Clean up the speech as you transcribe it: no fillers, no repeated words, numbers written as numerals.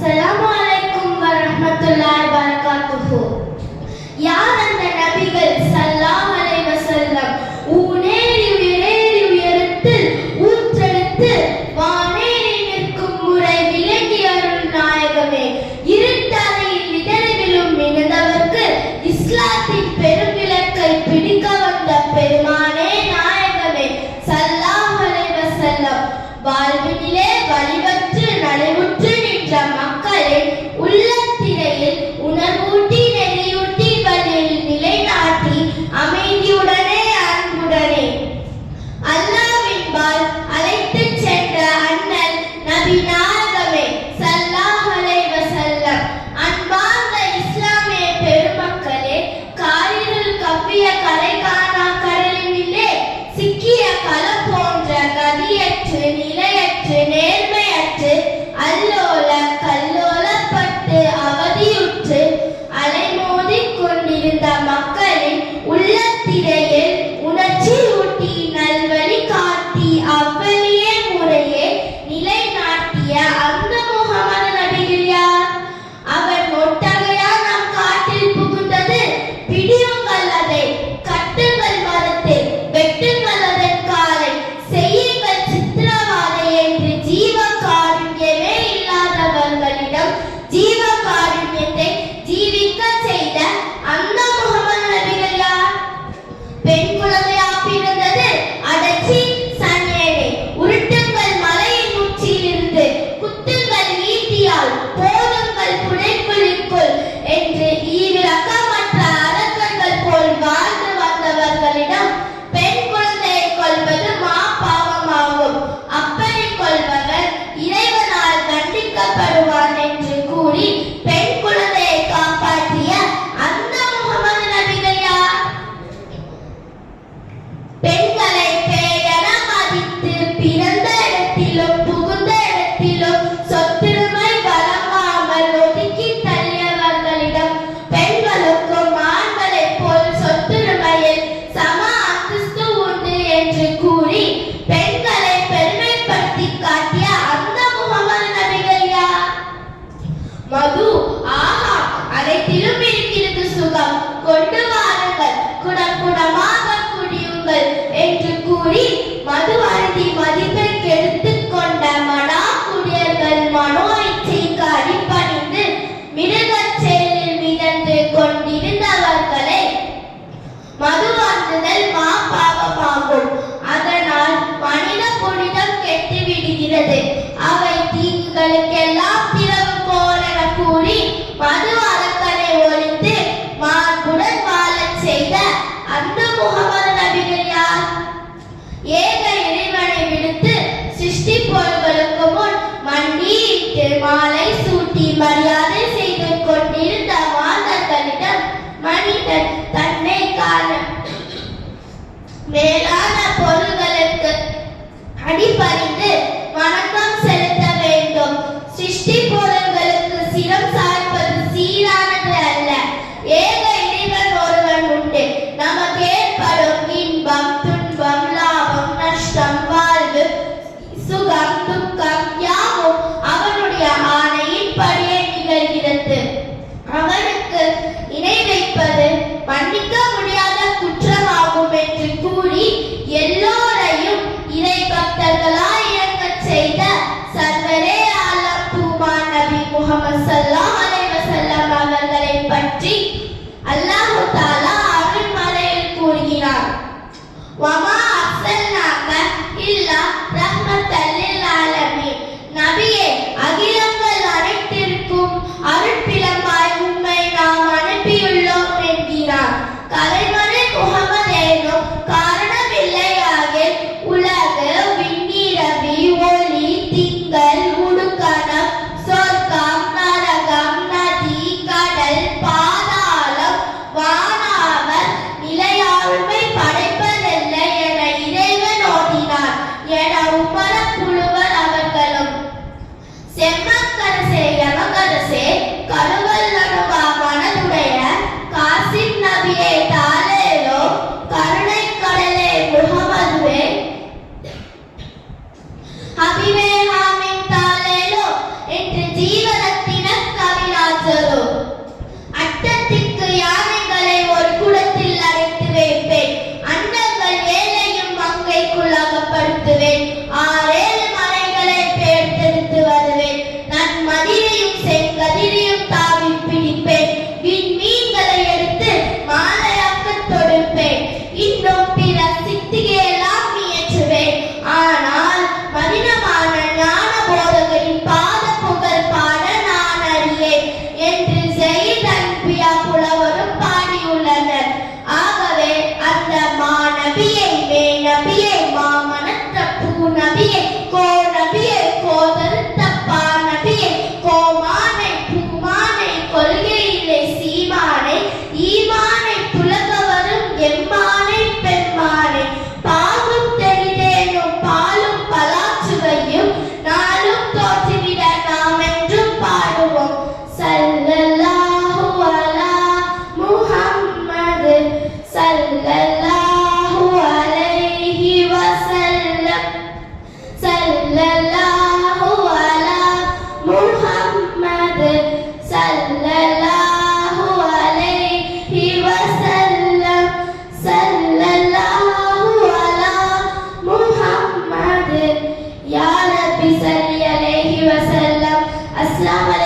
அஸ்ஸலாமு அலைக்கும் வரஹ்மத்துல்லாஹி வபரகாத்துஹு. யார் அந்த நபிகள் ஸல்லல்லாஹு அலைஹி வஸல்லம்? ஊனேறி உயரேறி உயரத்தில் ஊற்றெடுத்து வானேறி நிற்கும் முறை விளங்கி அருள் நாயகமே. இருட்டறையில் விதறிவிலும் மினுதவர்க்கு இஸ்லாத்தின் பெருவிளக்கை பிடிக்க வந்த பெருமானே நாயகமே ஸல்லல்லாஹு அலைஹி வஸல்லம். வாழ்வினிலே வழிவற்று நலிவுற்று நின்ற மக்களின் உள்ளத்திரையில் உணர்வூட்டி நெறியூட்டி வழியில் நிலைநாட்டி அமைதியுடனே அன்புடனே அல்லாஹ்வின் பால் அழைத்துச் சென்ற அண்ணல் நபி நாயகமே ஸல்லல்லாஹு அலைஹி வஸல்லம். அன்பார்ந்த இஸ்லாமிய பெருமக்களே, காரிருள் கவ்விய கரை காணா கடலினிலே சிக்கிய களம் போன்ற கதியற்று நிலையற்று நேர்மையற்று அல்லோல கல்லோலப்பட்டு அவதியுற்று அலைமோதிக் கொண்டிருந்த மக்களின் உள்ளத்திரையில் உணர்ச்சி ஊட்டி நல்வழி காட்டி அவ்வழியே முறையே நிலைநாட்டிய அந்த முஹம்மது நபிகள் யார்? அவர் ஒட்டகையா நம் காட்டில் புகுந்தது? பிடியுங்கள் அதை, கட்டுங்கள் மரத்தை, வெட்டுங்கள் அதன் காலை, செய்யுங்கள் சித்திரவாதை என்று ஜீவகாருண்யமே இல்லாதவர்களிடம் ஜீவகாருண்யத்தை ஜீவிக்க செய்த அந்த முஹம்மது நபிகள் யார்? பெண் குழந்தையா பிறந்தது? அடச்சி சனியனே, உருட்டுங்கள் மலையின் உச்சியிலிருந்து, குத்துங்கள் ஈட்டியால், போடுங்கள் புடைப்புலிக்குள் என்று ஈவிரக்கமற்ற அரக்கர்கள் போல் வாழ்ந்து வந்தவர்களிடம் பெண் குழந்தையை கொல்வது பாவமாகும், அப்பனை கொல்பவர் இறைவனால் தண்டிக்கப்படுவான் என்று கூறி பெண் குழந்தையை காப்பாற்றிய அந்த முஹம்மது நபிகள் யார்? பெண்களை பேயென மதித்து பிறந்த இடத்திலும் புகுந்த இடத்திலும் சொத்துரிமை வழங்காமல் ஒதுக்கி தள்ளியவர்களிடம் பெண்களுக்கும் ஆண்களைப் போல் சொத்துரிமையில் சம அந்தஸ்து உண்டு என்று கூறி பெண்களை பெருமைப்படுத்தி காட்டிய அந்த முஹம்மது நபிகள் யார்? மது, ஆஹா, அனைத்திலும் இருக்கிறது சுகம், கொண்டு வாருங்கள், குடம் குடமாக குடியுங்கள் என்று கூறி மது அருந்தி மதிப்பை கெடுத்துக் கொண்ட மனா குடியர்கள் மனோ இச்சைக்கு அடிபணிந்து மிருகச் செயலில் மிதந்து கொண்டிருந்தவர்களை மது அருந்துதல் பாவமாகும். அதனால் மனித புனிதம் கெட்டு விடுகிறது. அவை தீங்குகளுக்கெல்லாம் திறவுகோல் என கூறி மது அரக்கனை ஒழித்து மாண்புடன் வாழச் செய்த அந்த முஹம்மது நபிகள் யார்? ஏக இறைவனை விடுத்து சிருஷ்டி பொருள்களுக்கு முன் மண்டியிட்டு மாலை சூட்டி மரியாதை செய்து கொண்டிருந்த மாந்தர்களிடம் மனிதன் தன்னை காண மேலான பொருள்களுக்கு அடிபணிந்து வணக்கம் செலுத்த வேண்டும். சிருஷ்டி பொருள்களுக்கு சிரம் சாய்ப்பது சீரானது அல்ல. ஏக இறைவன் ஒருவன் உண்டு. நமக்கு ஏற்படும் இன்பம் துன்பம் லாபம் நஷ்டம் வாழ்வு சுகம் துக்கம் யாவும் அவனுடைய ஆணையின்படியே நிகழ்கிறது. அவனுக்கு இணை வைப்பது மன்னிக்க முடியாத குற்றமாகும் என்று கூறி எல்லோரையும் இறை பக்தர்களாய் இறங்கச் செய்த சர்வரே ஆலம் பூமான் நபி முஹம்மது ஸல்லல்லாஹு அலைஹி வஸல்லம் அவர்களை பற்றி அல்லாஹ் தஆலா அருள்மறையில் கூறுகிறார். வமா அர்ஸல்நாக இல்லா ரஹ்மத்தல் லில் ஆலமீன். நபியே, அகிலங்கள் அனைத்திற்கும் அருட்பிளமாய் உம்மை நாம் அனுப்பியுள்ளோம் என்கிறார். கலைமறை முஹம்மதேனும் காரணமில்லையாகில் உலகு விண்ணிரவி ஒளி திங்கள் உடுக்கணம் சொர்க்கம் நரகம் நதி கடல் பாதாளம் அஸ்ஸலாமு